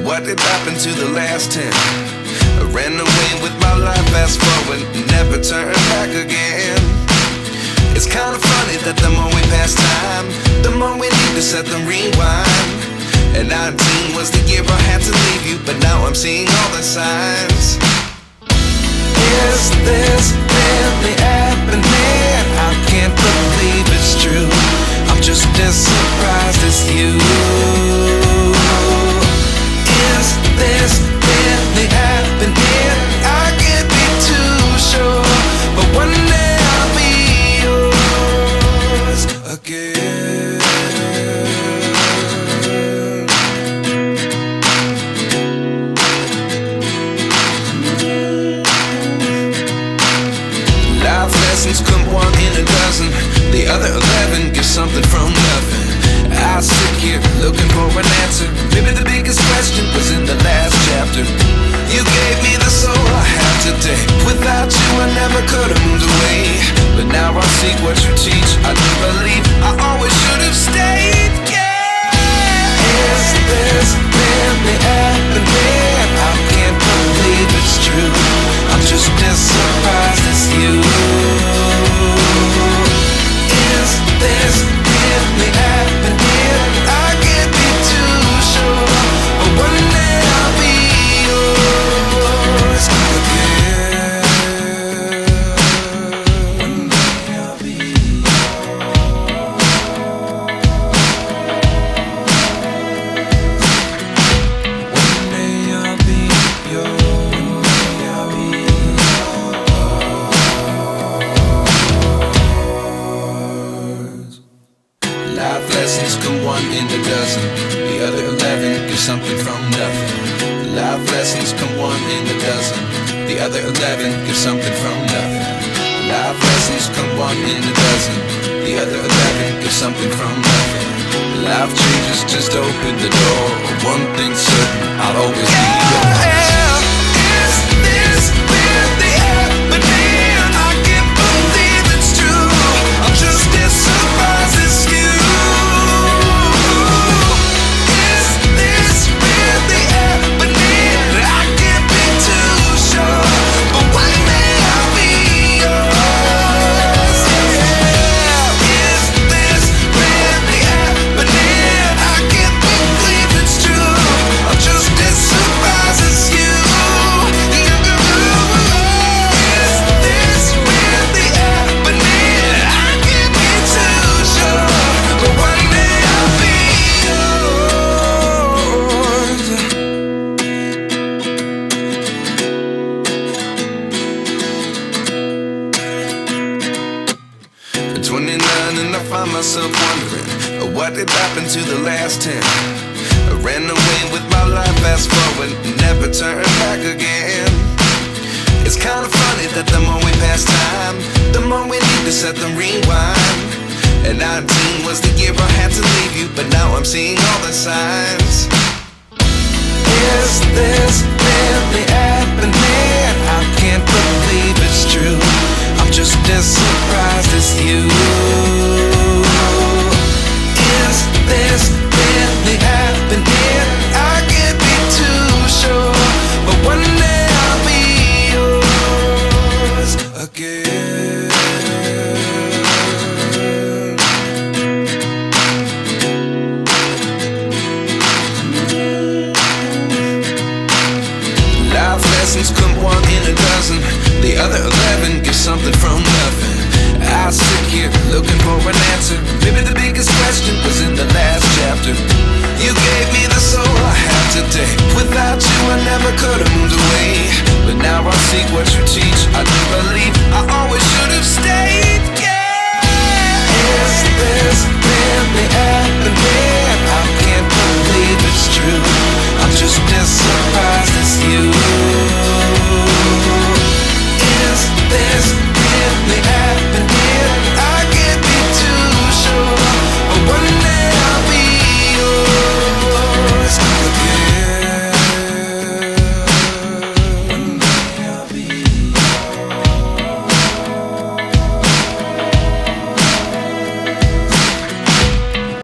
What did happen to the last 10? I ran away with my life, fast forward, never turn back again. It's kind of funny that the more we pass time, the more we need to set them rewind. And 19 was the year I had to leave you, but now I'm seeing all the signs. Is this really happening? I can't believe it's true. I'm just as surprised as you. Is this really happening? I can't be too sure, but one day I'll be yours again. Life lessons come one in a dozen. The other 11 give something from nothing. I sit here looking for an answer. Maybe the biggest question was in the last chapter. You gave me the soul I have today. Without you I never could have moved away. But now I see what you teach. I do believe I always should have stayed. Yeah. Is this really happening? I can't believe it's true. I'm just as surprised as you. Is this really happening? I can't be too sure, but one day I'll be yours again. One day I'll be yours. One day I'll be yours. One day I'll be yours. Life lessons come one in a dozen. The other 11 give something from nothing. Life lessons come one in a dozen. The other 11 give something from nothing. Life lessons come one in a dozen. The other 11 give something from nothing. Life changes, just open the door. One thing's certain, I'll always be yours. Is this really happening? I can't believe it's true. I'm just as surprised as you. Is this really happening? I can't be too sure, but one day I'll be yours. Yeah. Is this really happening? I can't believe it's true. I'm just as surprised as you. Is this really happening? I can't be too sure, but one day I'll be yours. 29 and I find myself wondering what did happen to the last 10. I ran away with my life, fast forward, never turn back again. It's kind of funny that the more we pass time, the more we need to set them rewind. And 19 was the year I had to leave you, but now I'm seeing all the signs. Is this really happening? I can't believe it's true. I'm just as surprised as you. Is this really happening? I can't be too sure, but one day I'll be yours again. Life lessons come one in a dozen. The other 11 give something from nothing. I sit here looking for an answer. Maybe the biggest question was in the last chapter. You gave me the soul I have today. Without you I never could have